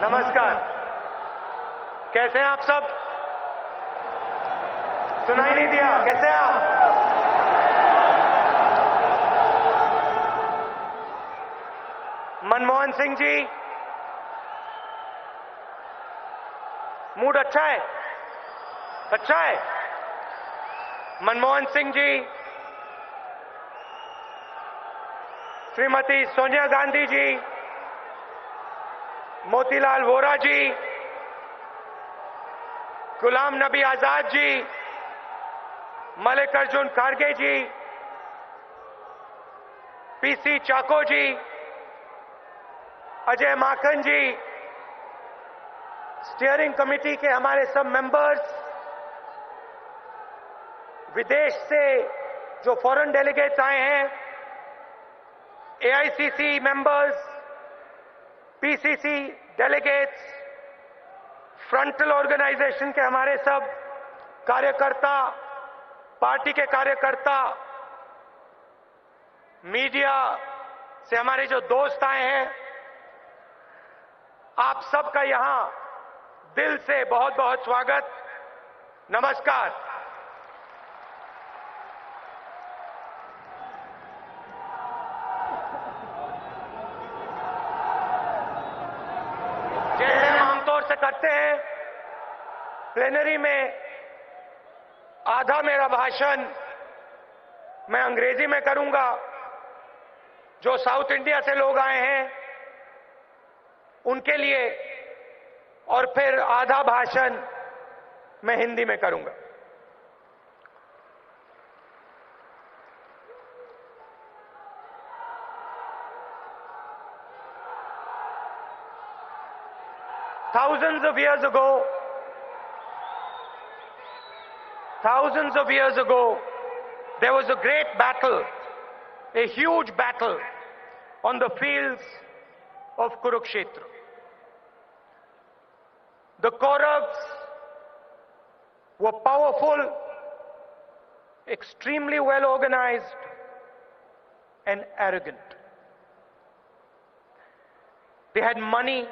नमस्कार। कैसे हैं आप सब? सुनाई नहीं दिया। कैसे हैं आप? मनमोहन सिंह जी, मूड अच्छा है? अच्छा है। मनमोहन सिंह जी, श्रीमती सोनिया गांधी जी, मोतीलाल वोरा जी, गुलाम नबी आजाद जी, मल्लिकार्जुन खड़गे जी, पीसी चाको जी, अजय माकन जी, स्टीयरिंग कमेटी के हमारे सब मेंबर्स, विदेश से जो फॉरेन डेलीगेट्स आए हैं, AICC members, PCC delegates, frontal organisation के हमारे सब कार्यकर्ता, पार्टी के कार्यकर्ता, मीडिया से हमारे जो दोस्त आए हैं, आप सबका यहां दिल से बहुत बहुत स्वागत। नमस्कार। जैसे हम आमतौर से करते हैं, प्लेनरी में आधा मेरा भाषण मैं अंग्रेजी में करूंगा। जो साउथ इंडिया से लोग आए हैं उनके लिए, और फिर आधा भाषण मैं हिंदी में करूंगा। Thousands of years ago, there was a great battle, a huge battle on the fields of Kurukshetra. The Kauravas were powerful, extremely well organized, and arrogant. They had money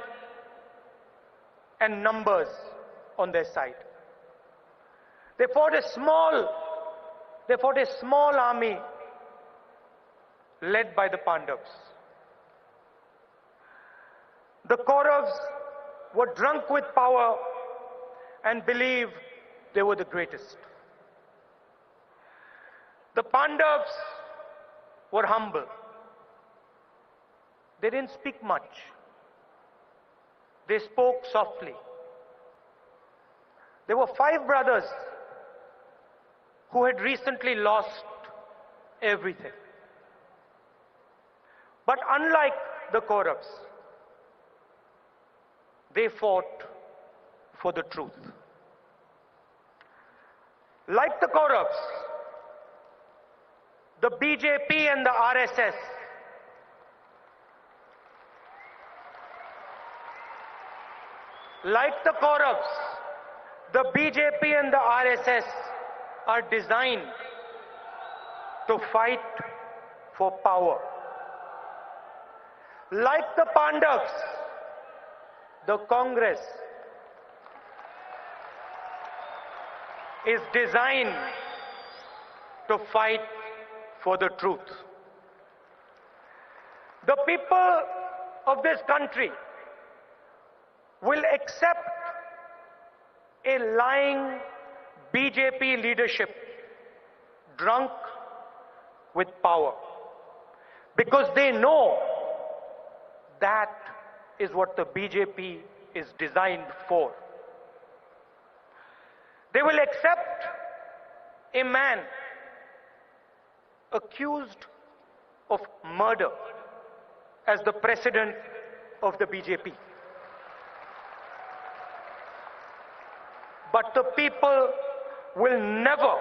and numbers on their side. They fought a small army led by the Pandavas. The Kauravas were drunk with power and believed they were the greatest. The Pandavas were humble. They didn't speak much. They spoke softly. There were 5 brothers who had recently lost everything. But unlike the Kauravas, they fought for the truth. Like the Kauravas, the BJP and the RSS are designed to fight for power. Like the Pandavas, the Congress is designed to fight for the truth. The people of this country will accept a lying BJP leadership drunk with power, because they know that is what the BJP is designed for. They will accept a man accused of murder as the president of the BJP. But the people will never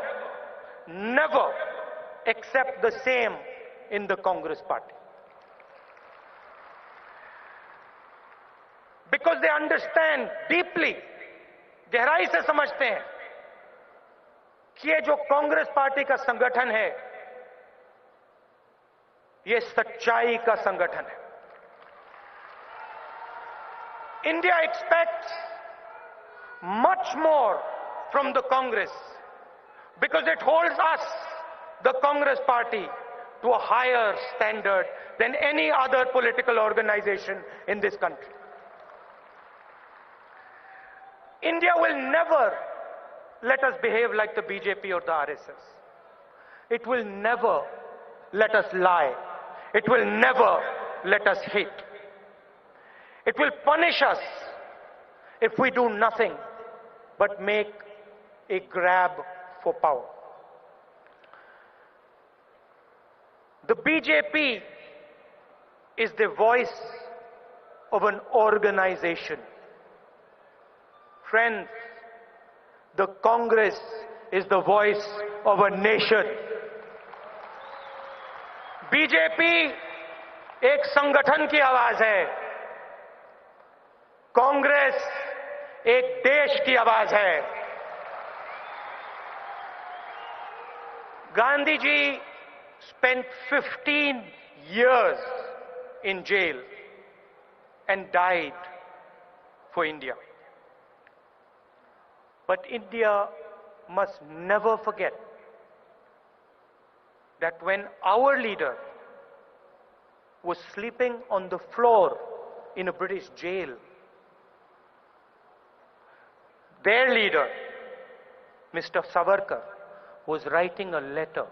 accept the same in the Congress party. Because they understand deeply, गहराई से समझते हैं कि ये जो Congress party का संगठन है, ये सच्चाई का संगठन है। India expects much more from the Congress because it holds us, the Congress party, to a higher standard than any other political organization in this country. India will never let us behave like the BJP or the RSS. It will never let us lie. It will never let us hate. It will punish us if we do nothing but make a grab for power. The BJP is the voice of an organization. Friends, the Congress is the voice of a nation. BJP एक संगठन की आवाज है, कांग्रेस एक देश की आवाज है। Gandhi ji spent 15 years in jail and died for India. But India must never forget that when our leader was sleeping on the floor in a British jail, their leader, Mr. Savarkar, was writing a letter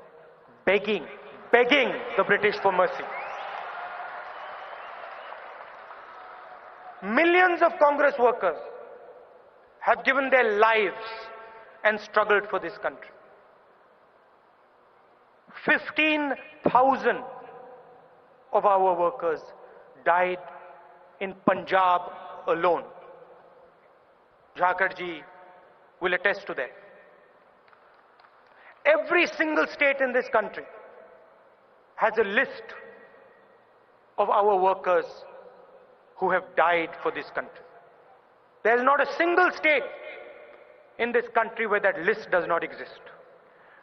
begging the British for mercy. Millions of Congress workers have given their lives and struggled for this country. 15,000 of our workers died in Punjab alone. Jharkhand ji will attest to that. Every single state in this country has a list of our workers who have died for this country. There is not a single state in this country where that list does not exist.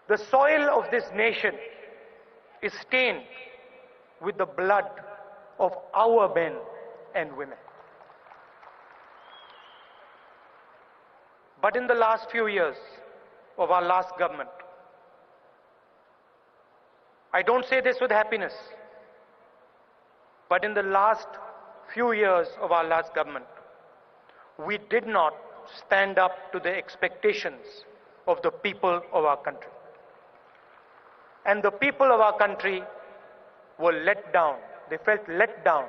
The soil of this nation is stained with the blood of our men and women. But in the last few years of our last government, I don't say this with happiness, but in the last few years of our last government, we did not stand up to the expectations of the people of our country. And the people of our country were let down. They felt let down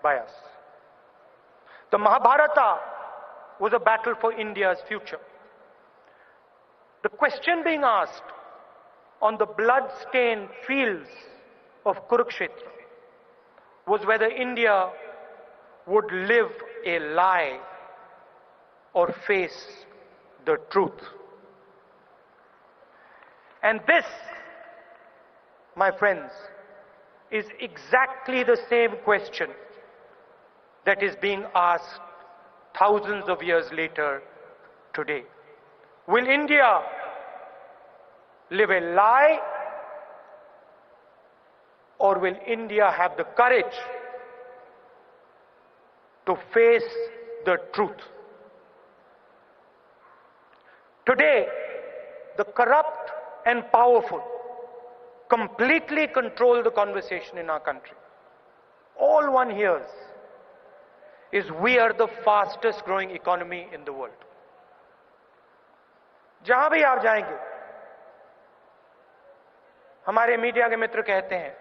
by us. The Mahabharata was a battle for India's future. The question being asked on the blood-stained fields of Kurukshetra was whether India would live a lie or face the truth. And this, my friends, is exactly the same question that is being asked thousands of years later today. Will India live a lie, or will India have the courage to face the truth? Today, the corrupt and powerful completely control the conversation in our country. All one hears is we are the fastest growing economy in the world. जहां भी आप जाएंगे, हमारे media के मित्र कहते हैं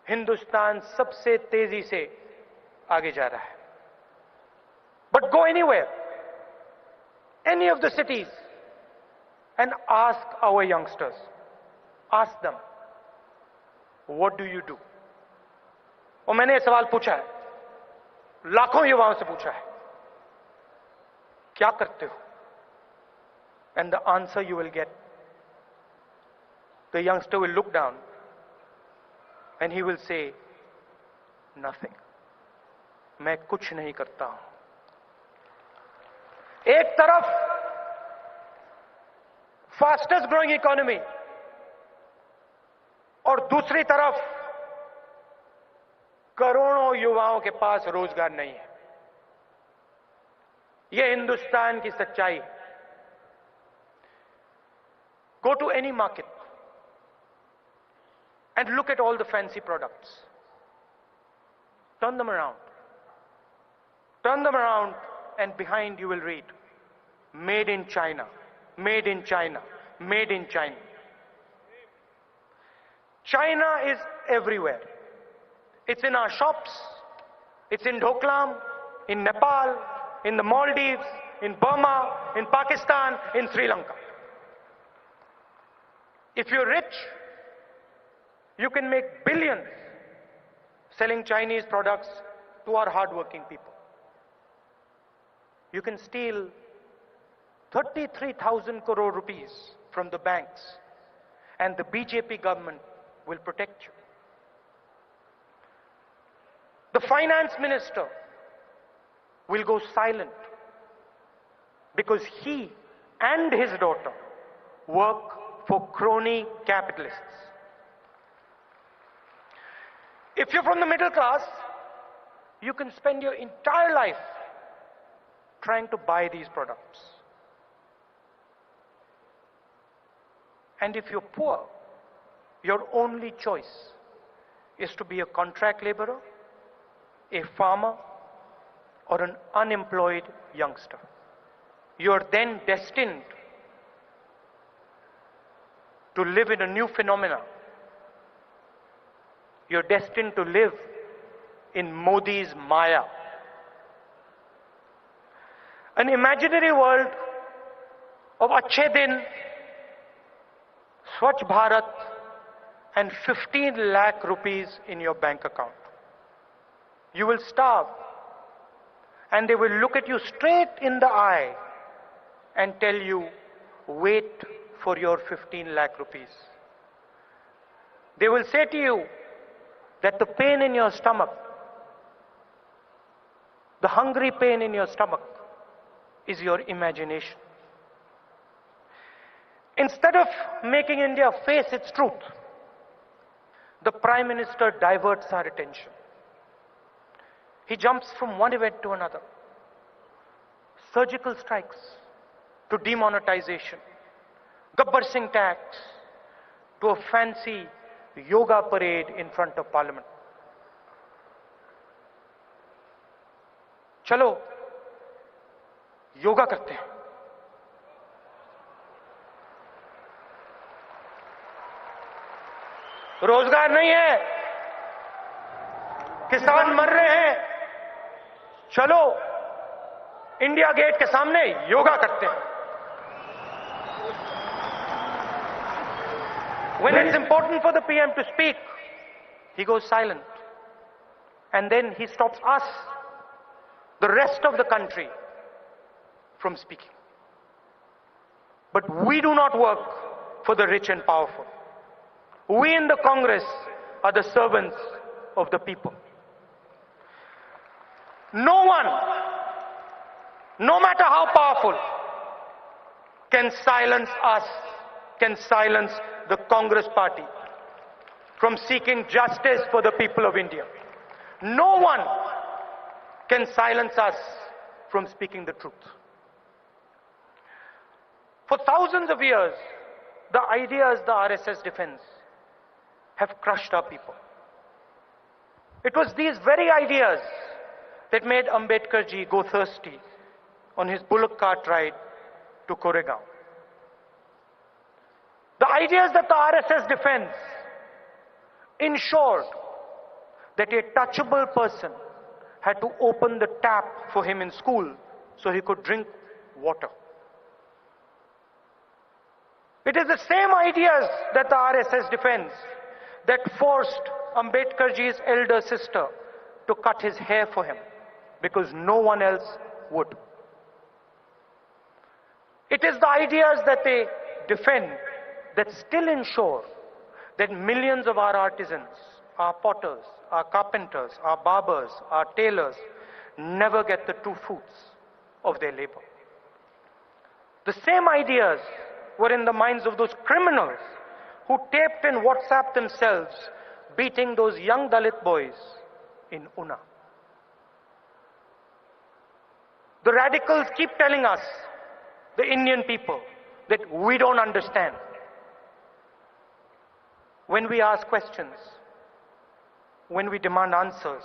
हिंदुस्तान सबसे तेजी से आगे जा रहा है. But go anywhere, any of the cities, and ask our youngsters, ask them, what do you do? और मैंने ये सवाल पूछा है, लाखों युवाओं से पूछा है, क्या करते हो? And the answer you will get, the youngster will look down and he will say, nothing. मैं कुछ नहीं करता हूं. एक तरफ फास्टेस्ट ग्रोइंग इकोनॉमी और दूसरी तरफ करोड़ों युवाओं के पास रोजगार नहीं है. ये हिंदुस्तान की सच्चाई है। Go to any market and look at all the fancy products. Turn them around. Turn them around, and behind you will read, made in China, made in China, made in China. China is everywhere. It's in our shops. It's in Doklam, in Nepal, in the Maldives, in Burma, in Pakistan, in Sri Lanka. If you're rich, you can make billions selling Chinese products to our hardworking people. You can steal 33,000 crore rupees from the banks, and the BJP government will protect you. The finance minister will go silent because he and his daughter work for crony capitalists. If you're from the middle class, you can spend your entire life trying to buy these products. And if you're poor, your only choice is to be a contract laborer, a farmer, or an unemployed youngster. You're then destined to live in a new phenomena. You're destined to live in Modi's Maya. An imaginary world of Achhe Din, Swachh Bharat, and 15 lakh rupees in your bank account. You will starve, and they will look at you straight in the eye and tell you, wait for your 15 lakh rupees. They will say to you that the pain in your stomach, the hungry pain in your stomach, is your imagination. Instead of making India face its truth, the Prime Minister diverts our attention. He jumps from one event to another. Surgical strikes to demonetization, Gabbar Singh tax to a fancy yoga parade in front of Parliament. चलो योगा करते हैं। रोजगार नहीं है, किसान मर रहे हैं, चलो इंडिया गेट के सामने योगा करते हैं। When it's important for the PM to speak, he goes silent. And then he stops us, the rest of the country, from speaking. But we do not work for the rich and powerful. We in the Congress are the servants of the people. No one, no matter how powerful, can silence us, can silence the Congress party from seeking justice for the people of India. No one can silence us from speaking the truth. For thousands of years, the ideas the RSS defends have crushed our people. It was these very ideas that made Ambedkar ji go thirsty on his bullock cart ride to Koregaon. The ideas that the RSS defends ensured that a touchable person had to open the tap for him in school so he could drink water. It is the same ideas that the RSS defends that forced Ambedkar ji's elder sister to cut his hair for him because no one else would. It is the ideas that they defend that still ensure that millions of our artisans, our potters, our carpenters, our barbers, our tailors never get the true fruits of their labor. The same ideas were in the minds of those criminals who taped and WhatsApped themselves beating those young Dalit boys in Una. The radicals keep telling us, the Indian people, that we don't understand. When we ask questions, when we demand answers,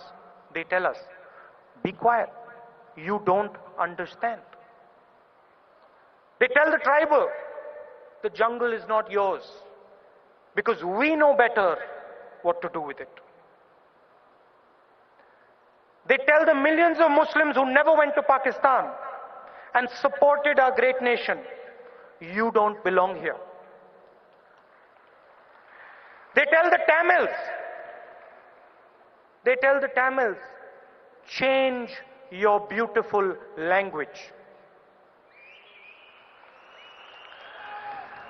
they tell us, be quiet, you don't understand. They tell the tribal, the jungle is not yours, because we know better what to do with it. They tell the millions of Muslims who never went to Pakistan and supported our great nation, you don't belong here. They tell the Tamils, change your beautiful language.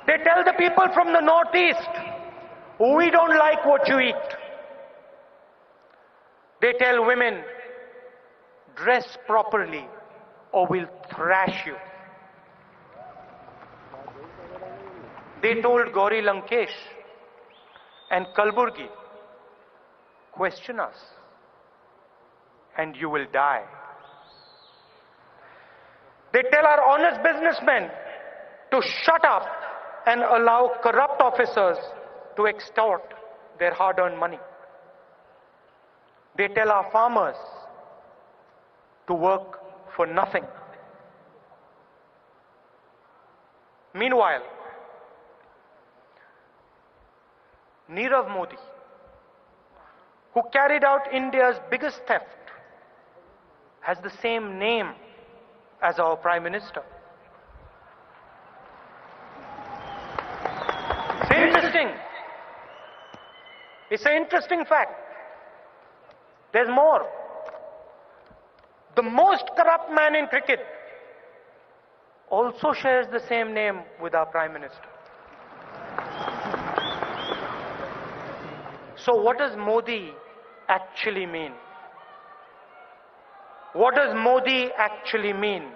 They tell the people from the Northeast, we don't like what you eat. They tell women, dress properly or we'll thrash you. They told Gauri Lankesh and Kalburgi, question us and you will die. They tell our honest businessmen to shut up and allow corrupt officers to extort their hard-earned money. They tell our farmers to work for nothing. Meanwhile, Nirav Modi, who carried out India's biggest theft, has the same name as our Prime Minister. It's interesting. It's an interesting fact. There's more. The most corrupt man in cricket also shares the same name with our Prime Minister. So what does Modi actually mean? What does Modi actually mean?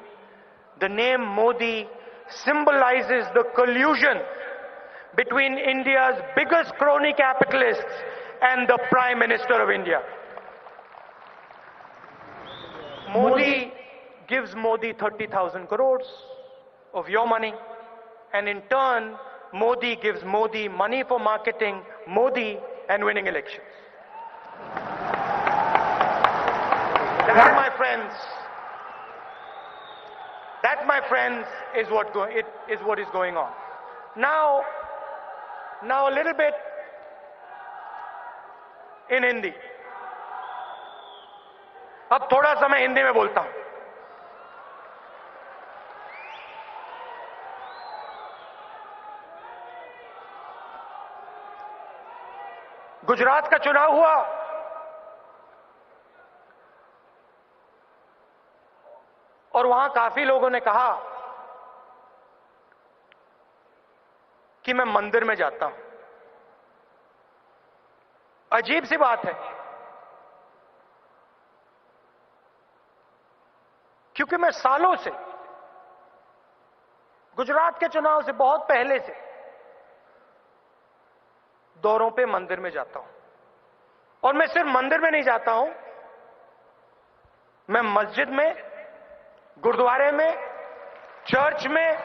The name Modi symbolizes the collusion between India's biggest crony capitalists and the Prime Minister of India. Modi gives Modi 30,000 crores of your money, and in turn, Modi gives Modi money for marketing Modi and winning elections. That, my friends, is what is going on. Now a little bit in Hindi. अब थोड़ा सा मैं हिंदी में बोलता हूं. गुजरात का चुनाव हुआ और वहां काफी लोगों ने कहा कि मैं मंदिर में जाता हूं. अजीब सी बात है, क्योंकि मैं सालों से गुजरात के चुनाव से बहुत पहले से दौरों पे मंदिर में जाता हूं. और मैं सिर्फ मंदिर में नहीं जाता हूं, मैं मस्जिद में, गुरुद्वारे में, चर्च में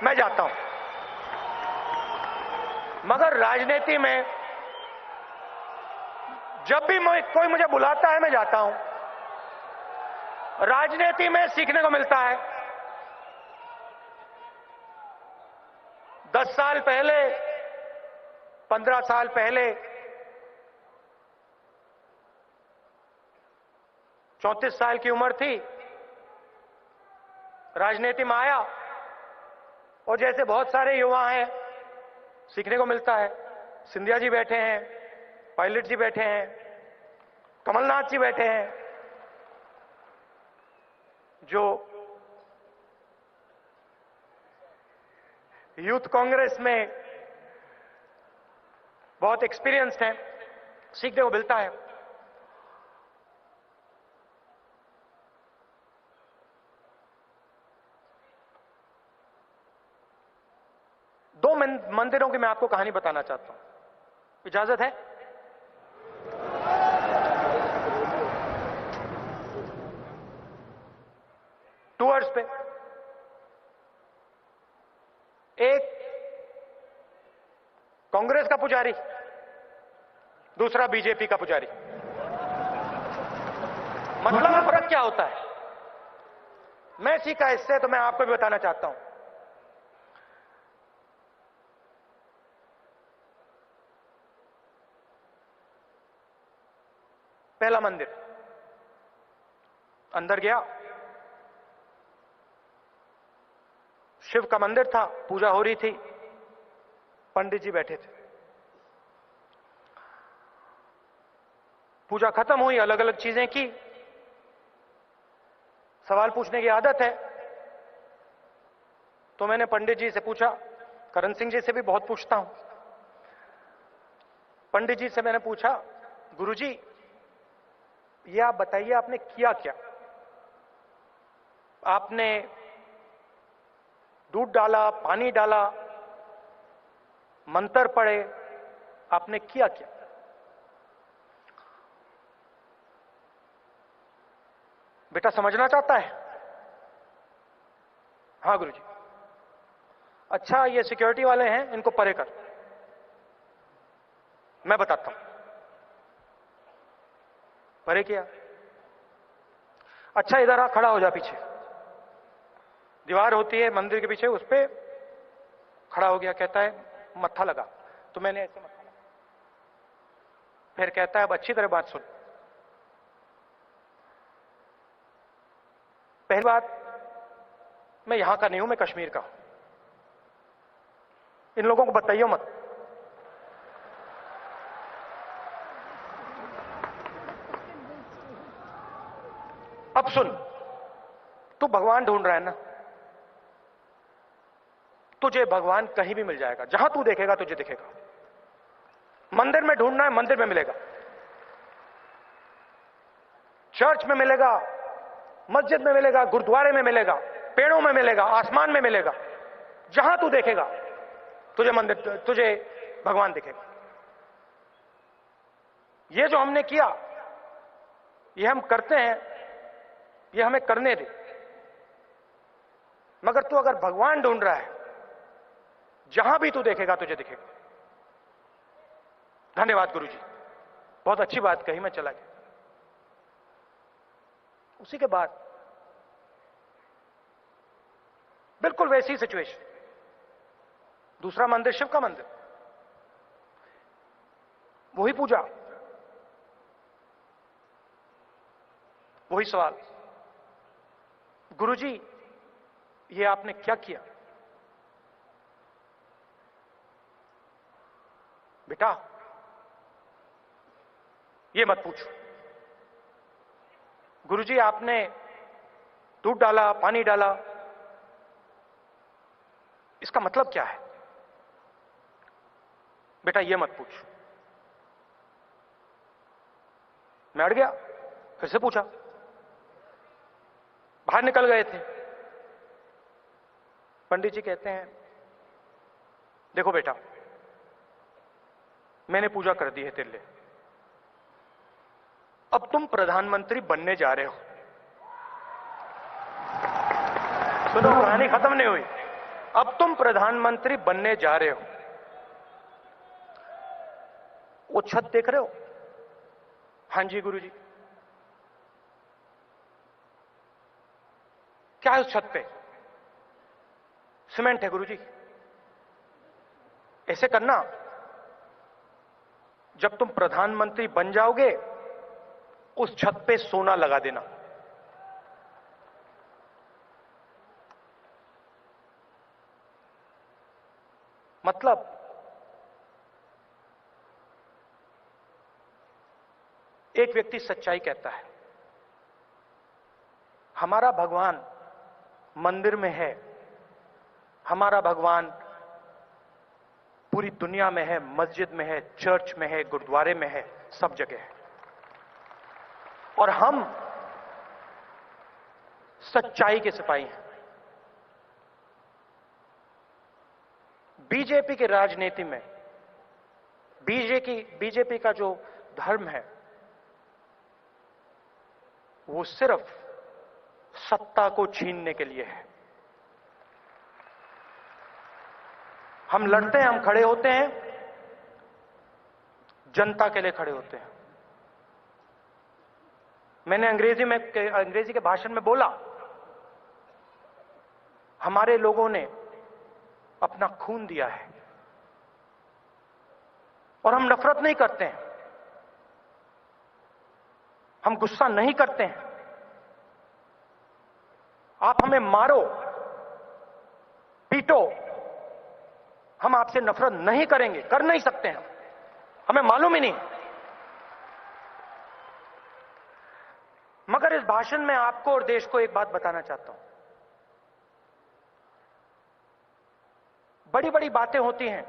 मैं जाता हूं. मगर राजनीति में जब भी कोई मुझे बुलाता है मैं जाता हूं. राजनीति में सीखने को मिलता है. 10 साल पहले, 15 साल पहले 34 साल की उम्र थी, राजनीति में आया और जैसे बहुत सारे युवा हैं, सीखने को मिलता है. सिंधिया जी बैठे हैं, पायलट जी बैठे हैं, कमलनाथ जी बैठे हैं, जो यूथ कांग्रेस में बहुत एक्सपीरियंस्ड हैं. सीखने को मिलता है. दो मंदिरों की मैं आपको कहानी बताना चाहता हूं. इजाजत है? वर्ड्स पे। एक कांग्रेस का पुजारी, दूसरा बीजेपी का पुजारी। मतलब फर्क क्या होता है? मैं सीखा इससे, तो मैं आपको भी बताना चाहता हूं। पहला मंदिर, अंदर गया, शिव का मंदिर था, पूजा हो रही थी, पंडित जी बैठे थे। पूजा खत्म हुई, अलग अलग चीजें की। सवाल पूछने की आदत है, तो मैंने पंडित जी से पूछा, करण सिंह जी से भी बहुत पूछता हूं। पंडित जी से मैंने पूछा, गुरुजी ये आप बताइए आपने किया क्या? आपने दूध डाला, पानी डाला, मंत्र पढ़े, आपने किया क्या? बेटा समझना चाहता है? हां गुरुजी। अच्छा ये सिक्योरिटी वाले हैं, इनको परे कर, मैं बताता हूं। परे किया। अच्छा इधर आ, खड़ा हो जा, पीछे दीवार होती है मंदिर के पीछे, उस पे खड़ा हो गया। कहता है मत्था लगा। तो मैंने ऐसे मत्था लगा। फिर कहता है अब अच्छी तरह बात सुन। पहली बात, मैं यहां का नहीं हूं, मैं कश्मीर का हूं। इन लोगों को बताइए मत। अब सुन, तू भगवान ढूंढ रहा है ना, तुझे भगवान कहीं भी मिल जाएगा। जहां तू देखेगा तुझे दिखेगा। मंदिर में ढूंढना है, मंदिर में मिलेगा, चर्च में मिलेगा, मस्जिद में मिलेगा, गुरुद्वारे में मिलेगा, पेड़ों में मिलेगा, आसमान में मिलेगा। जहां तू देखेगा तुझे भगवान दिखेगा। ये जो हमने किया, ये हम करते हैं, ये हमें करने दे। मगर तू अगर भगवान ढूंढ रहा है, जहां भी तू देखेगा तुझे दिखेगा। धन्यवाद गुरुजी, बहुत अच्छी बात कही, मैं चला गया। उसी के बाद बिल्कुल वैसी सिचुएशन, दूसरा मंदिर, शिव का मंदिर, वही पूजा, वही सवाल, गुरुजी ये आपने क्या किया? बेटा ये मत पूछो। गुरुजी आपने दूध डाला, पानी डाला, इसका मतलब क्या है? बेटा ये मत पूछ। मैं अड़ गया, फिर से पूछा। बाहर निकल गए थे। पंडित जी कहते हैं देखो बेटा, मैंने पूजा कर दी है तेरे लिए, अब तुम प्रधानमंत्री बनने जा रहे हो। सुनो, कहानी खत्म नहीं हुई। अब तुम प्रधानमंत्री बनने जा रहे हो। वो छत देख रहे हो? हां जी गुरुजी। क्या है उस छत पे? सीमेंट है गुरुजी। ऐसे करना, जब तुम प्रधानमंत्री बन जाओगे उस छत पे सोना लगा देना। मतलब एक व्यक्ति सच्चाई कहता है, हमारा भगवान मंदिर में है, हमारा भगवान पूरी दुनिया में है, मस्जिद में है, चर्च में है, गुरुद्वारे में है, सब जगह है। और हम सच्चाई के सिपाही हैं। बीजेपी की राजनीति में बीजेपी का जो धर्म है वो सिर्फ सत्ता को छीनने के लिए है। हम लड़ते हैं, हम खड़े होते हैं, जनता के लिए खड़े होते हैं। मैंने अंग्रेजी के भाषण में बोला, हमारे लोगों ने अपना खून दिया है और हम नफरत नहीं करते हैं, हम गुस्सा नहीं करते हैं। आप हमें मारो, पीटो, हम आपसे नफरत नहीं करेंगे, कर नहीं सकते हैं, हमें मालूम ही नहीं। मगर इस भाषण में आपको और देश को एक बात बताना चाहता हूं। बड़ी बड़ी बातें होती हैं,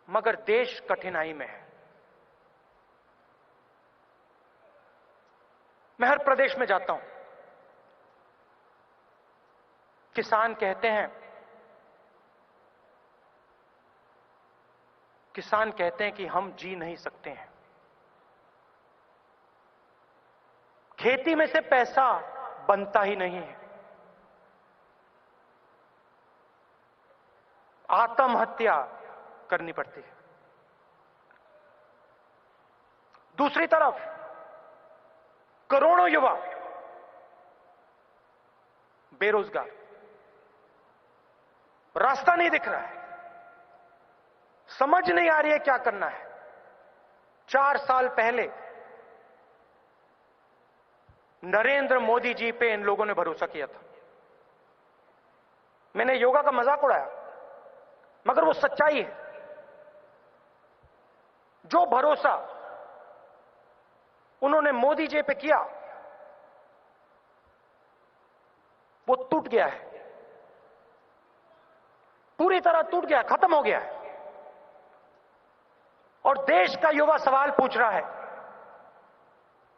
मगर देश कठिनाई में है। मैं हर प्रदेश में जाता हूं, किसान कहते हैं कि हम जी नहीं सकते हैं। खेती में से पैसा बनता ही नहीं है। आत्महत्या करनी पड़ती है। दूसरी तरफ करोड़ों युवा बेरोजगार, रास्ता नहीं दिख रहा है, समझ नहीं आ रही है क्या करना है। 4 साल पहले नरेंद्र मोदी जी पे इन लोगों ने भरोसा किया था। मैंने योगा का मजाक उड़ाया, मगर वो सच्चाई है। जो भरोसा उन्होंने मोदी जी पे किया, वो टूट गया है, पूरी तरह टूट गया, खत्म हो गया है। और देश का युवा सवाल पूछ रहा है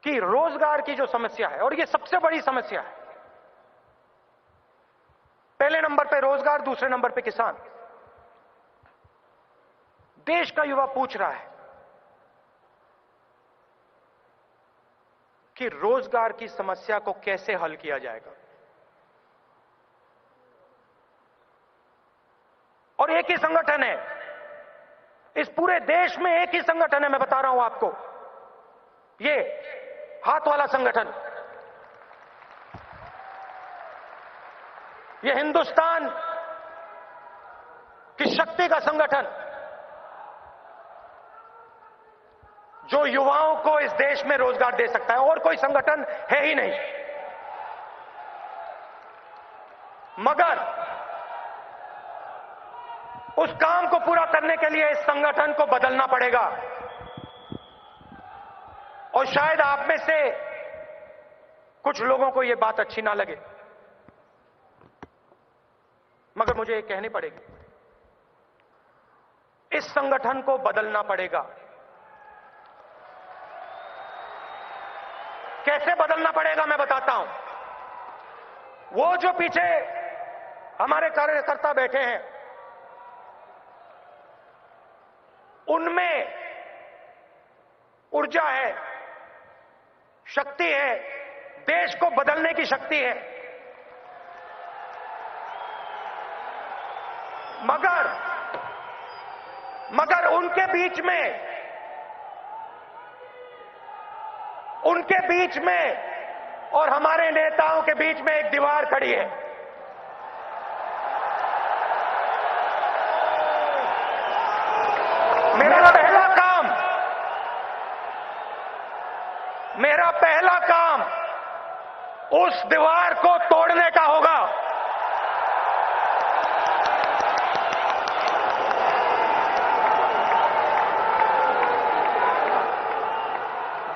कि रोजगार की जो समस्या है, और ये सबसे बड़ी समस्या है, पहले नंबर पे रोजगार, दूसरे नंबर पे किसान। देश का युवा पूछ रहा है कि रोजगार की समस्या को कैसे हल किया जाएगा। और एक ही संगठन है, इस पूरे देश में एक ही संगठन है, मैं बता रहा हूं आपको, ये हाथ वाला संगठन, ये हिंदुस्तान की शक्ति का संगठन, जो युवाओं को इस देश में रोजगार दे सकता है। और कोई संगठन है ही नहीं। मगर उस काम को पूरा करने के लिए इस संगठन को बदलना पड़ेगा। और शायद आप में से कुछ लोगों को यह बात अच्छी ना लगे, मगर मुझे ये कहनी पड़ेगी, इस संगठन को बदलना पड़ेगा। कैसे बदलना पड़ेगा मैं बताता हूं। वो जो पीछे हमारे कार्यकर्ता बैठे हैं, उनमें ऊर्जा है, शक्ति है, देश को बदलने की शक्ति है। मगर उनके बीच में और हमारे नेताओं के बीच में एक दीवार खड़ी है। मेरा पहला काम उस दीवार को तोड़ने का होगा।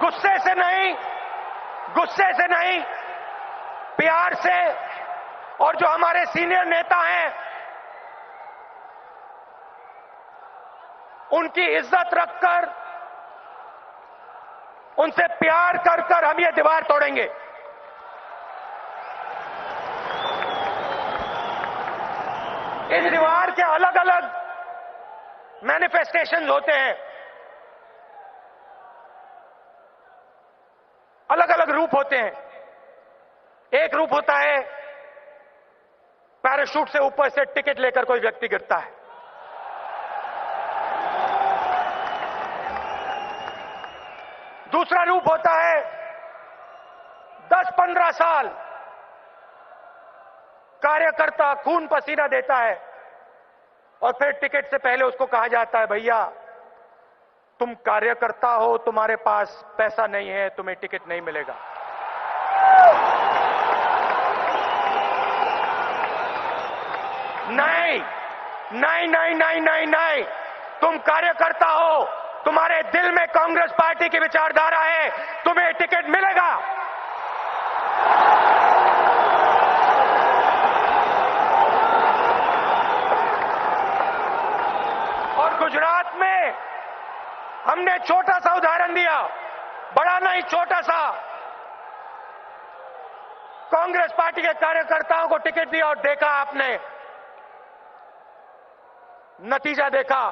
गुस्से से नहीं, प्यार से। और जो हमारे सीनियर नेता हैं, उनकी इज्जत रखकर, उनसे प्यार कर हम ये दीवार तोड़ेंगे। इस दीवार के अलग अलग मैनिफेस्टेशंस होते हैं, अलग अलग रूप होते हैं। एक रूप होता है पैराशूट से ऊपर से टिकट लेकर कोई व्यक्ति गिरता है। दूसरा रूप होता है 10-15 साल कार्यकर्ता खून पसीना देता है और फिर टिकट से पहले उसको कहा जाता है, भैया तुम कार्यकर्ता हो, तुम्हारे पास पैसा नहीं है, तुम्हें टिकट नहीं मिलेगा। नहीं नहीं नहीं नहीं नहीं नहीं, तुम कार्यकर्ता हो, तुम्हारे दिल में कांग्रेस पार्टी की विचारधारा है, तुम्हें टिकट मिलेगा। और गुजरात में हमने छोटा सा उदाहरण दिया, बड़ा नहीं, छोटा सा। कांग्रेस पार्टी के कार्यकर्ताओं को टिकट दिया और देखा आपने, नतीजा देखा,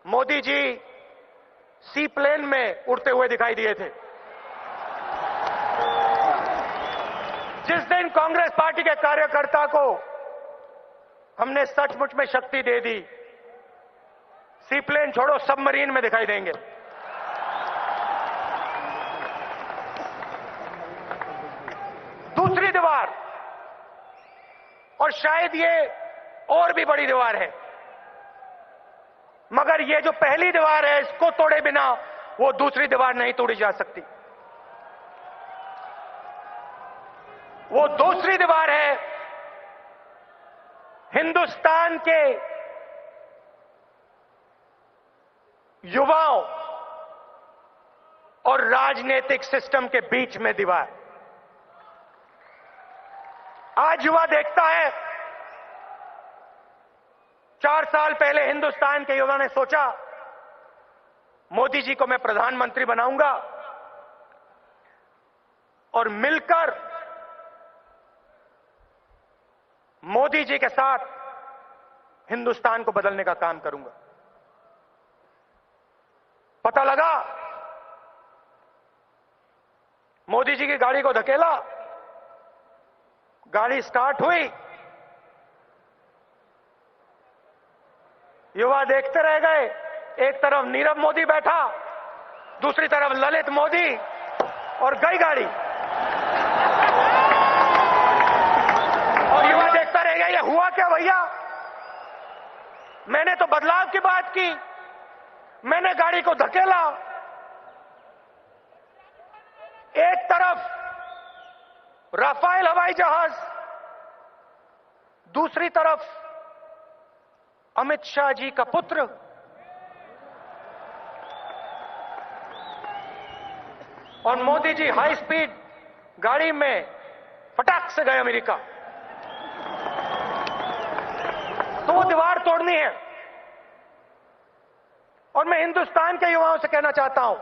मोदी जी सी प्लेन में उड़ते हुए दिखाई दिए थे। जिस दिन कांग्रेस पार्टी के कार्यकर्ता को हमने सचमुच में शक्ति दे दी, सी प्लेन छोड़ो, सबमरीन में दिखाई देंगे। दूसरी दीवार, और शायद ये और भी बड़ी दीवार है, मगर ये जो पहली दीवार है, इसको तोड़े बिना वो दूसरी दीवार नहीं तोड़ी जा सकती। वो दूसरी दीवार है हिंदुस्तान के युवाओं और राजनीतिक सिस्टम के बीच में दीवार। आज युवा देखता है, 4 साल पहले हिंदुस्तान के युवा ने सोचा मोदी जी को मैं प्रधानमंत्री बनाऊंगा और मिलकर मोदी जी के साथ हिंदुस्तान को बदलने का काम करूंगा। पता लगा, मोदी जी की गाड़ी को धकेला, गाड़ी स्टार्ट हुई, युवा देखते रह गए। एक तरफ नीरव मोदी बैठा, दूसरी तरफ ललित मोदी, और गई गाड़ी। और युवा देखता रह गया, ये हुआ क्या भैया? मैंने तो बदलाव की बात की, मैंने गाड़ी को धकेला। एक तरफ राफेल हवाई जहाज, दूसरी तरफ अमित शाह जी का पुत्र। और मोदी जी हाई स्पीड गाड़ी में फटाक से गए अमेरिका। तो वो दीवार तोड़नी है। और मैं हिंदुस्तान के युवाओं से कहना चाहता हूं,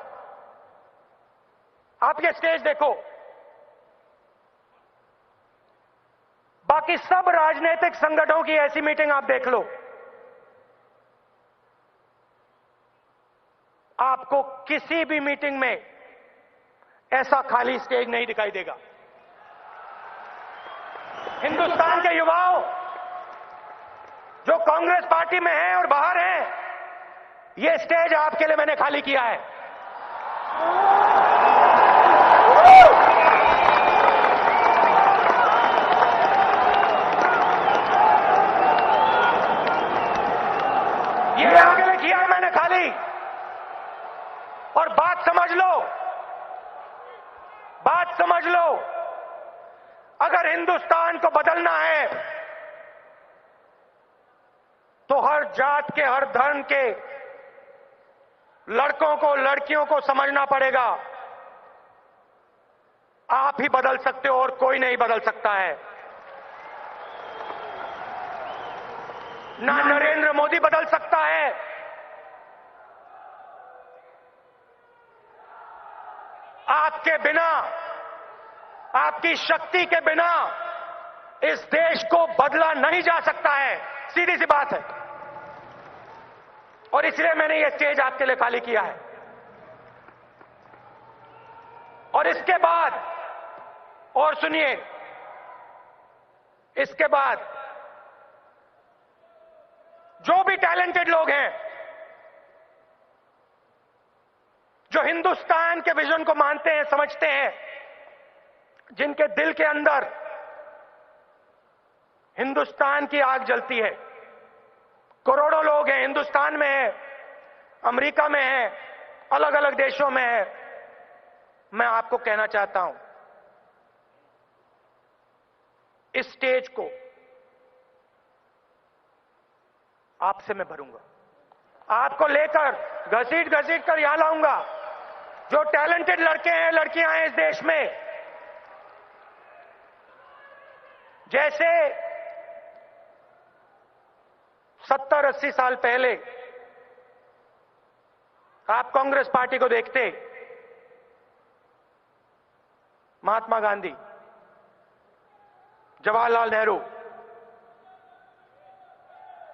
आप ये स्टेज देखो, बाकी सब राजनीतिक संगठनों की ऐसी मीटिंग आप देख लो, आपको किसी भी मीटिंग में ऐसा खाली स्टेज नहीं दिखाई देगा। हिंदुस्तान के युवाओं जो कांग्रेस पार्टी में हैं और बाहर हैं, ये स्टेज आपके लिए मैंने खाली किया है। ये आपके लिए किया है मैंने खाली। और बात समझ लो, बात समझ लो, अगर हिंदुस्तान को बदलना है तो हर जात के, हर धर्म के लड़कों को, लड़कियों को समझना पड़ेगा। आप ही बदल सकते हो और कोई नहीं बदल सकता है। ना नरेंद्र मोदी बदल सकता है, आपके बिना, आपकी शक्ति के बिना इस देश को बदला नहीं जा सकता है। सीधी सी बात है। और इसलिए मैंने ये स्टेज आपके लिए खाली किया है। और इसके बाद और सुनिए, इसके बाद जो भी टैलेंटेड लोग हैं, जो हिंदुस्तान के विजन को मानते हैं, समझते हैं, जिनके दिल के अंदर हिंदुस्तान की आग जलती है, करोड़ों लोग हैं, हिंदुस्तान में है, अमेरिका में है, अलग अलग देशों में है। मैं आपको कहना चाहता हूं, इस स्टेज को आपसे मैं भरूंगा। आपको लेकर घसीट घसीट कर यहां लाऊंगा। जो टैलेंटेड लड़के हैं, लड़कियां हैं इस देश में, जैसे 70-80 साल पहले आप कांग्रेस पार्टी को देखते, महात्मा गांधी, जवाहरलाल नेहरू,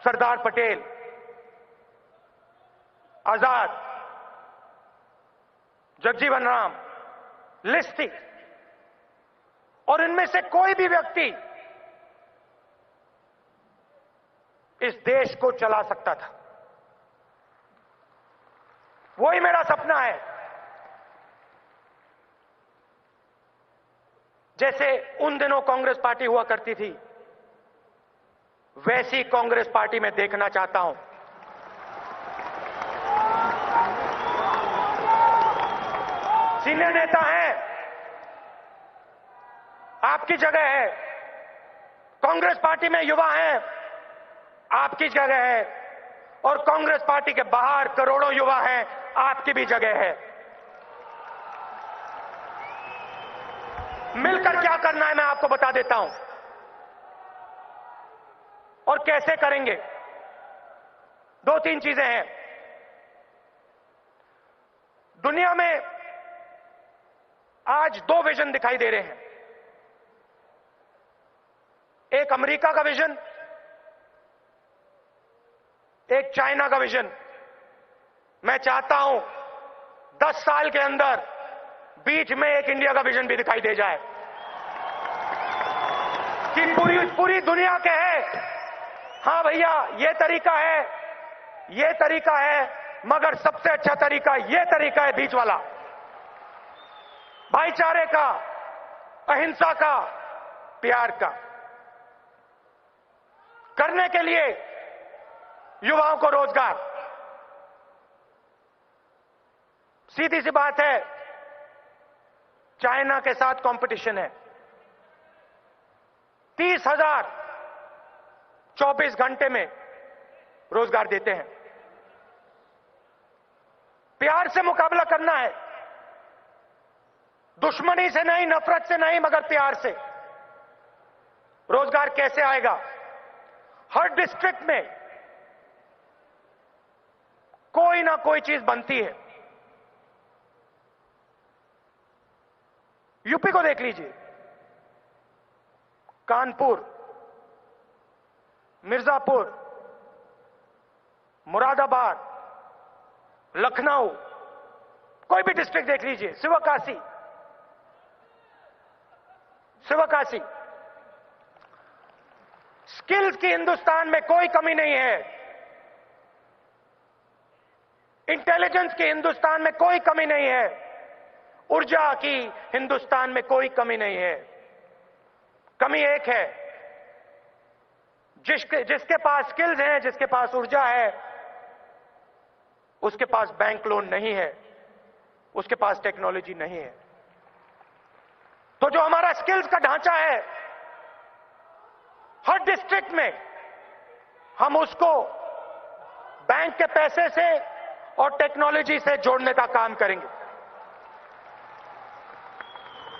सरदार पटेल, आजाद, जगजीवन राम, लिस्ट थी। और इनमें से कोई भी व्यक्ति इस देश को चला सकता था। वही मेरा सपना है। जैसे उन दिनों कांग्रेस पार्टी हुआ करती थी, वैसी कांग्रेस पार्टी मैं देखना चाहता हूं। सीनियर नेता हैं, आपकी जगह है। कांग्रेस पार्टी में युवा हैं, आपकी जगह है। और कांग्रेस पार्टी के बाहर करोड़ों युवा हैं, आपकी भी जगह है। मिलकर क्या करना है मैं आपको बता देता हूं, और कैसे करेंगे। 2-3 चीजें हैं। दुनिया में आज 2 विजन दिखाई दे रहे हैं। एक अमेरिका का विजन, एक चाइना का विजन। मैं चाहता हूं 10 साल के अंदर बीच में एक इंडिया का विजन भी दिखाई दे जाए, कि पूरी दुनिया के है, हां भैया ये तरीका है, ये तरीका है, मगर सबसे अच्छा तरीका ये तरीका है, बीच वाला, भाईचारे का, अहिंसा का, प्यार का। करने के लिए युवाओं को रोजगार। सीधी सी बात है, चाइना के साथ कंपटीशन है। 30,000 24 घंटे में रोजगार देते हैं। प्यार से मुकाबला करना है, दुश्मनी से नहीं, नफरत से नहीं, मगर प्यार से। रोजगार कैसे आएगा? हर डिस्ट्रिक्ट में कोई ना कोई चीज बनती है। यूपी को देख लीजिए, कानपुर, मिर्जापुर, मुरादाबाद, लखनऊ, कोई भी डिस्ट्रिक्ट देख लीजिए, शिवकाशी, शिवकाशी। स्किल्स की हिंदुस्तान में कोई कमी नहीं है, इंटेलिजेंस की हिंदुस्तान में कोई कमी नहीं है, ऊर्जा की हिंदुस्तान में कोई कमी नहीं है। कमी एक है, जिसके पास स्किल्स हैं, जिसके पास ऊर्जा है, उसके पास बैंक लोन नहीं है, उसके पास टेक्नोलॉजी नहीं है। तो जो हमारा स्किल्स का ढांचा है, हर डिस्ट्रिक्ट में हम उसको बैंक के पैसे से और टेक्नोलॉजी से जोड़ने का काम करेंगे।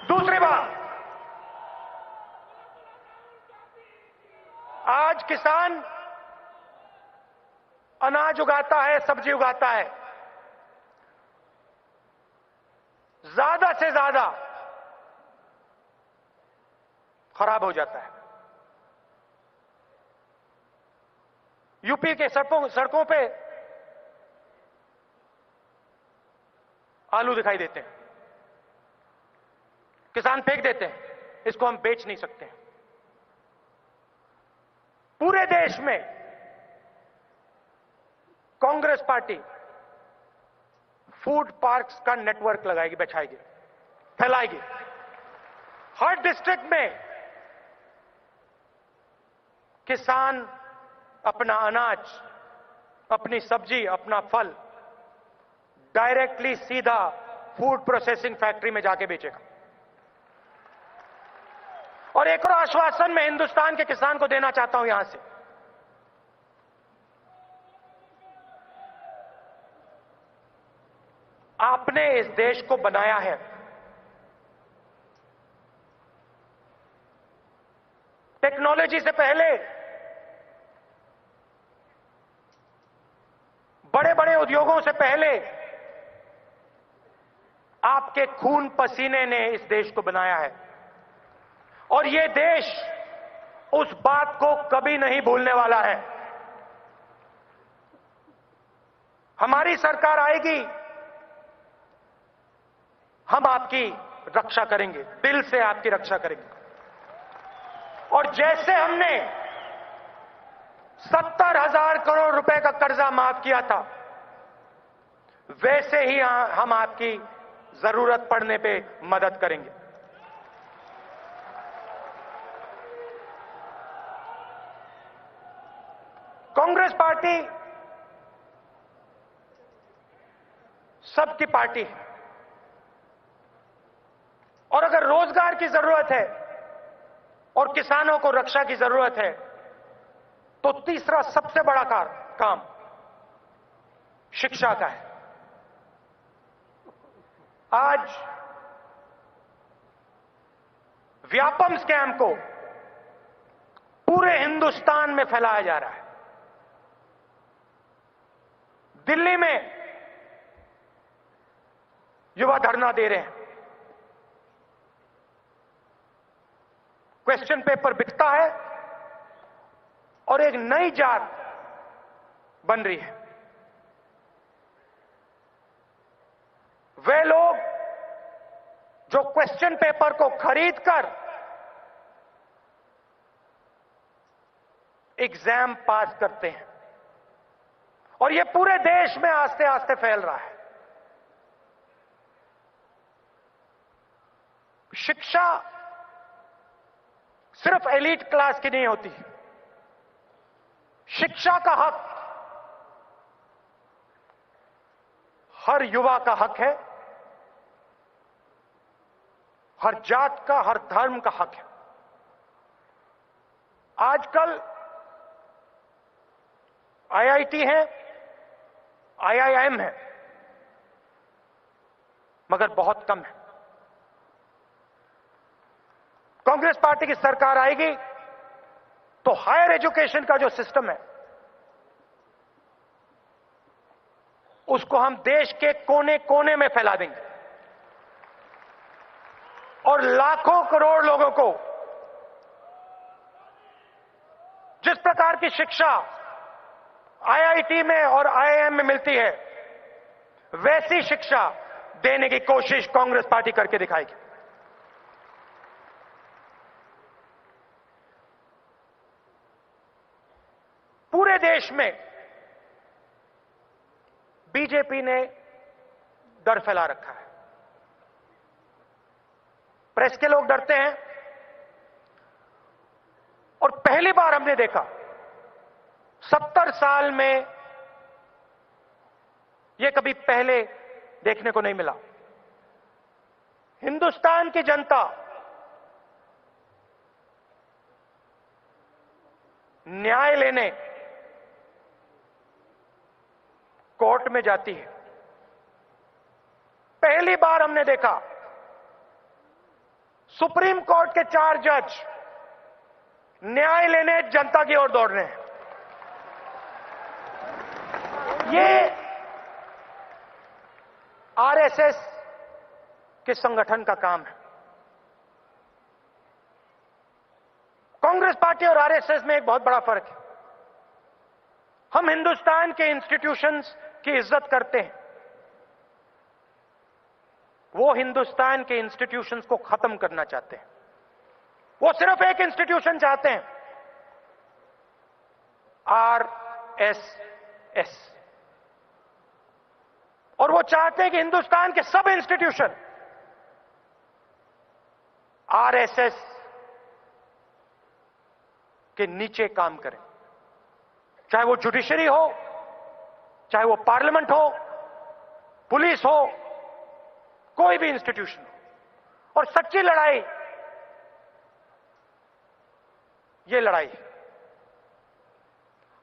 दूसरी बात, आज किसान अनाज उगाता है, सब्जी उगाता है, ज्यादा से ज्यादा खराब हो जाता है। यूपी के सड़कों पे आलू दिखाई देते हैं, किसान फेंक देते हैं। इसको हम बेच नहीं सकते हैं। पूरे देश में कांग्रेस पार्टी फूड पार्क्स का नेटवर्क लगाएगी, बिछाएगी, फैलाएगी। हर डिस्ट्रिक्ट में किसान अपना अनाज, अपनी सब्जी, अपना फल डायरेक्टली सीधा फूड प्रोसेसिंग फैक्ट्री में जाके बेचेगा। और एक और आश्वासन मैं हिंदुस्तान के किसान को देना चाहता हूं यहां से, आपने इस देश को बनाया है, टेक्नोलॉजी से पहले बड़े बड़े उद्योगों से पहले आपके खून पसीने ने इस देश को बनाया है। और यह देश उस बात को कभी नहीं भूलने वाला है। हमारी सरकार आएगी, हम आपकी रक्षा करेंगे, दिल से आपकी रक्षा करेंगे। और जैसे हमने 70,000 करोड़ रुपए का कर्जा माफ किया था, वैसे ही हम आपकी जरूरत पड़ने पे मदद करेंगे। कांग्रेस पार्टी सबकी पार्टी है, और अगर रोजगार की जरूरत है और किसानों को रक्षा की जरूरत है, तो तीसरा सबसे बड़ा काम शिक्षा का है। आज व्यापम स्कैम को पूरे हिंदुस्तान में फैलाया जा रहा है। दिल्ली में युवा धरना दे रहे हैं, क्वेश्चन पेपर बिकता है और एक नई जात बन रही है। वे लोग जो क्वेश्चन पेपर को खरीदकर एग्जाम पास करते हैं, और यह पूरे देश में आस्ते आस्ते फैल रहा है। शिक्षा सिर्फ एलीट क्लास की नहीं होती। शिक्षा का हक हर युवा का हक है, हर जात का, हर धर्म का हक है। आजकल आईआईटी है, आईआईएम है, मगर बहुत कम है। कांग्रेस पार्टी की सरकार आएगी तो हायर एजुकेशन का जो सिस्टम है, उसको हम देश के कोने कोने में फैला देंगे, और लाखों करोड़ लोगों को जिस प्रकार की शिक्षा आईआईटी में और आईआईएम में मिलती है, वैसी शिक्षा देने की कोशिश कांग्रेस पार्टी करके दिखाएगी। पूरे देश में बीजेपी ने डर फैला रखा है। प्रेस के लोग डरते हैं, और पहली बार हमने देखा 70 साल में, यह कभी पहले देखने को नहीं मिला। हिंदुस्तान की जनता न्याय लेने कोर्ट में जाती है। पहली बार हमने देखा सुप्रीम कोर्ट के 4 जज न्याय लेने जनता की ओर दौड़ रहे हैं। ये आरएसएस के संगठन का काम है। कांग्रेस पार्टी और आरएसएस में एक बहुत बड़ा फर्क है। हम हिंदुस्तान के इंस्टीट्यूशंस की इज्जत करते हैं, वो हिंदुस्तान के इंस्टीट्यूशंस को खत्म करना चाहते हैं। वो सिर्फ एक इंस्टीट्यूशन चाहते हैं, आरएसएस। और वो चाहते हैं कि हिंदुस्तान के सब इंस्टीट्यूशन आरएसएस के नीचे काम करें, चाहे वो जुडिशरी हो, चाहे वो पार्लियामेंट हो, पुलिस हो, कोई भी इंस्टीट्यूशन हो। और सच्ची लड़ाई ये लड़ाई है।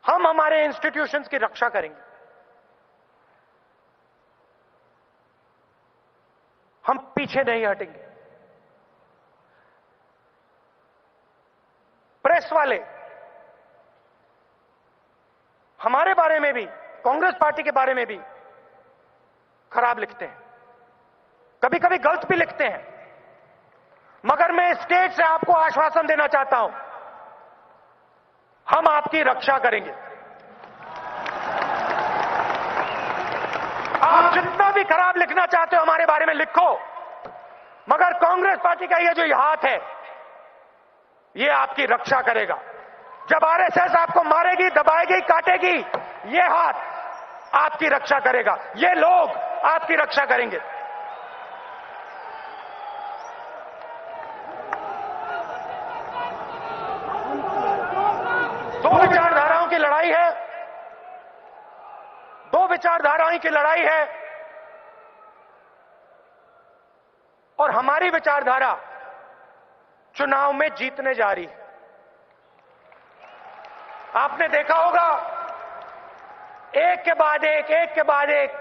हम हमारे इंस्टीट्यूशंस की रक्षा करेंगे। हम पीछे नहीं हटेंगे। प्रेस वाले हमारे बारे में भी, कांग्रेस पार्टी के बारे में भी खराब लिखते हैं, कभी कभी गलत भी लिखते हैं, मगर मैं स्टेज से आपको आश्वासन देना चाहता हूं, हम आपकी रक्षा करेंगे। आप जितना भी खराब लिखना चाहते हो हमारे बारे में लिखो, मगर कांग्रेस पार्टी का ये जो हाथ है, ये आपकी रक्षा करेगा। जब आरएसएस आपको मारेगी, दबाएगी, काटेगी, ये हाथ आपकी रक्षा करेगा, ये लोग आपकी रक्षा करेंगे। दो विचारधाराओं की लड़ाई है, दो विचारधाराओं की लड़ाई है, और हमारी विचारधारा चुनाव में जीतने जा रही है। आपने देखा होगा, एक के बाद एक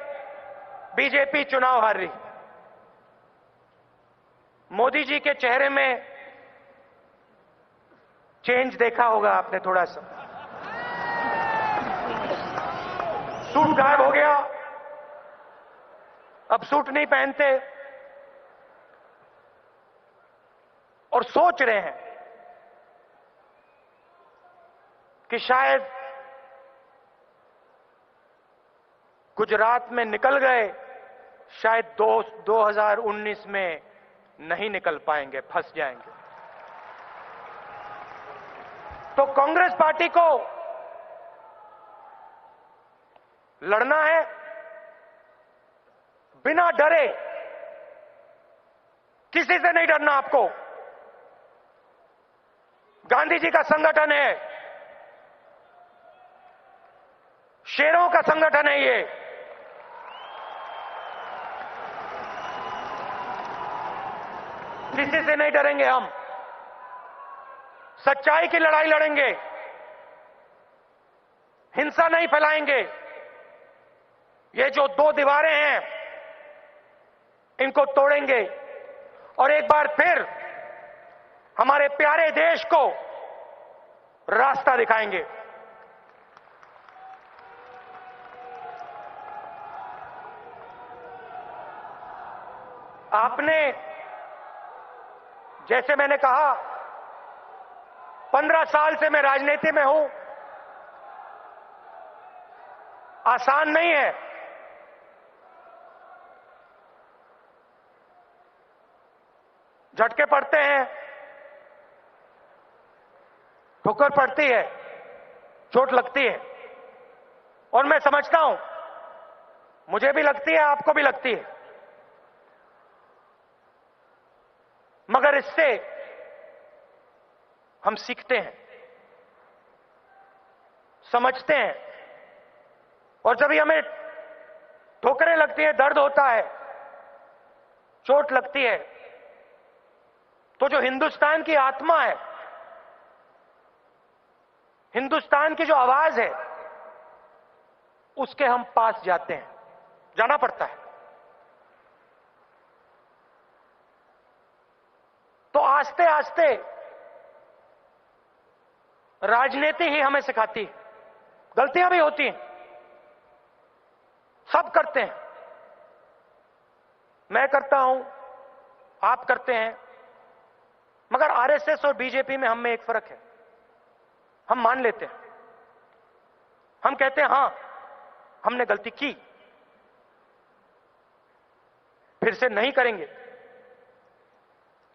बीजेपी चुनाव हार रही। मोदी जी के चेहरे में चेंज देखा होगा आपने थोड़ा सा, सूट गायब हो गया, अब सूट नहीं पहनते और सोच रहे हैं कि शायद गुजरात में निकल गए, शायद 2019 में नहीं निकल पाएंगे, फंस जाएंगे। तो कांग्रेस पार्टी को लड़ना है बिना डरे, किसी से नहीं डरना आपको। गांधी जी का संगठन है, शेरों का संगठन है ये। किसी से नहीं डरेंगे हम, सच्चाई की लड़ाई लड़ेंगे, हिंसा नहीं फैलाएंगे। ये जो दो दीवारें हैं, इनको तोड़ेंगे और एक बार फिर हमारे प्यारे देश को रास्ता दिखाएंगे। आपने, जैसे मैंने कहा, 15 साल से मैं राजनीति में हूं, आसान नहीं है। झटके पड़ते हैं, ठोकर पड़ती है, चोट लगती है, और मैं समझता हूं, मुझे भी लगती है, आपको भी लगती है, मगर इससे हम सीखते हैं, समझते हैं, और जब भी हमें ठोकरें लगती है, दर्द होता है, चोट लगती है, तो जो हिंदुस्तान की आत्मा है, हिंदुस्तान की जो आवाज है, उसके हम पास जाते हैं, जाना पड़ता है। तो आस्ते आस्ते राजनीति ही हमें सिखाती है। गलतियां भी होती हैं, सब करते हैं, मैं करता हूं, आप करते हैं, मगर आरएसएस और बीजेपी में हम में एक फर्क है। हम मान लेते हैं, हम कहते हैं हां हमने गलती की, फिर से नहीं करेंगे।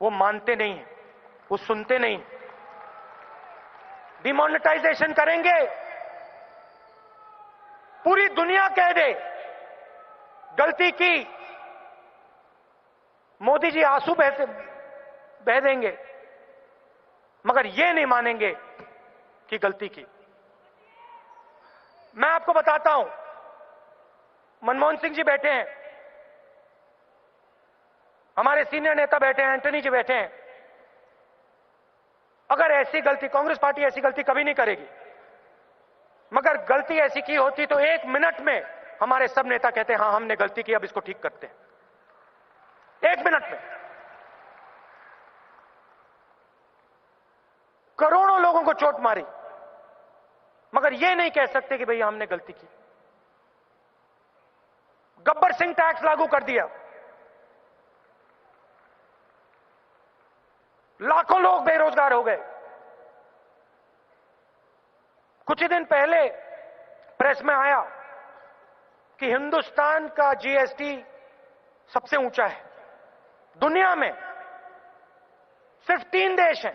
वो मानते नहीं हैं, वो सुनते नहीं। डिमोनेटाइजेशन करेंगे, पूरी दुनिया कह दे गलती की, मोदी जी आंसू बह देंगे, मगर ये नहीं मानेंगे कि गलती की। मैं आपको बताता हूं, मनमोहन सिंह जी बैठे हैं, हमारे सीनियर नेता बैठे हैं, एंटनी जी बैठे हैं। अगर ऐसी गलती, कांग्रेस पार्टी ऐसी गलती कभी नहीं करेगी, मगर गलती ऐसी की होती तो 1 मिनट में हमारे सब नेता कहते हैं हां हमने गलती की, अब इसको ठीक करते हैं। 1 मिनट में करोड़ों लोगों को चोट मारी, मगर यह नहीं कह सकते कि भैया हमने गलती की। गब्बर सिंह टैक्स लागू कर दिया, लाखों लोग बेरोजगार हो गए। कुछ ही दिन पहले प्रेस में आया कि हिंदुस्तान का जीएसटी सबसे ऊंचा है दुनिया में। सिर्फ 3 देश हैं,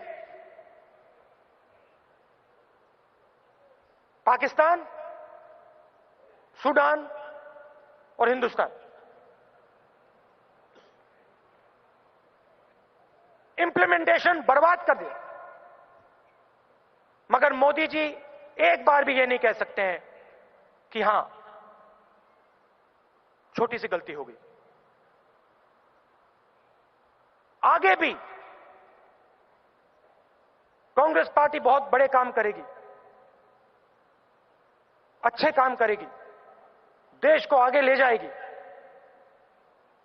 पाकिस्तान, सूडान और हिंदुस्तान। इंप्लीमेंटेशन बर्बाद कर दिया, मगर मोदी जी एक बार भी ये नहीं कह सकते हैं कि हां छोटी सी गलती हो गई। आगे भी कांग्रेस पार्टी बहुत बड़े काम करेगी, अच्छे काम करेगी, देश को आगे ले जाएगी,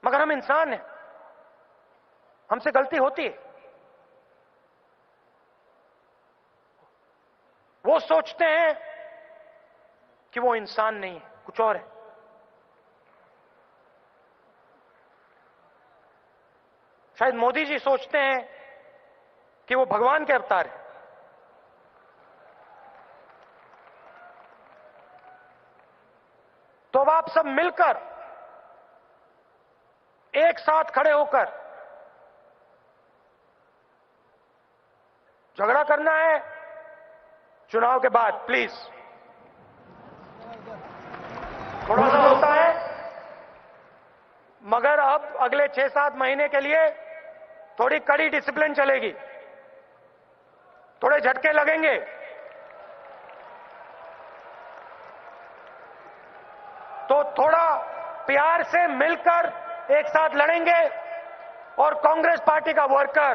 मगर हम इंसान हैं, हमसे गलती होती है। वो सोचते हैं कि वो इंसान नहीं है, कुछ और है। शायद मोदी जी सोचते हैं कि वो भगवान के अवतार हैं। तो अब आप सब मिलकर एक साथ खड़े होकर झगड़ा करना है चुनाव के बाद। प्लीज, थोड़ा सा होता है, मगर अब अगले 6-7 महीने के लिए थोड़ी कड़ी डिसिप्लिन चलेगी, थोड़े झटके लगेंगे। तो थोड़ा प्यार से मिलकर एक साथ लड़ेंगे और कांग्रेस पार्टी का वर्कर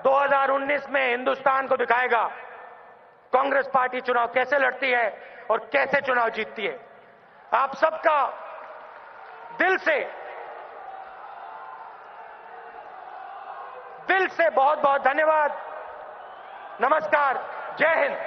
2019 में हिंदुस्तान को दिखाएगा कांग्रेस पार्टी चुनाव कैसे लड़ती है और कैसे चुनाव जीतती है। आप सबका दिल से बहुत बहुत धन्यवाद। नमस्कार, जय हिंद।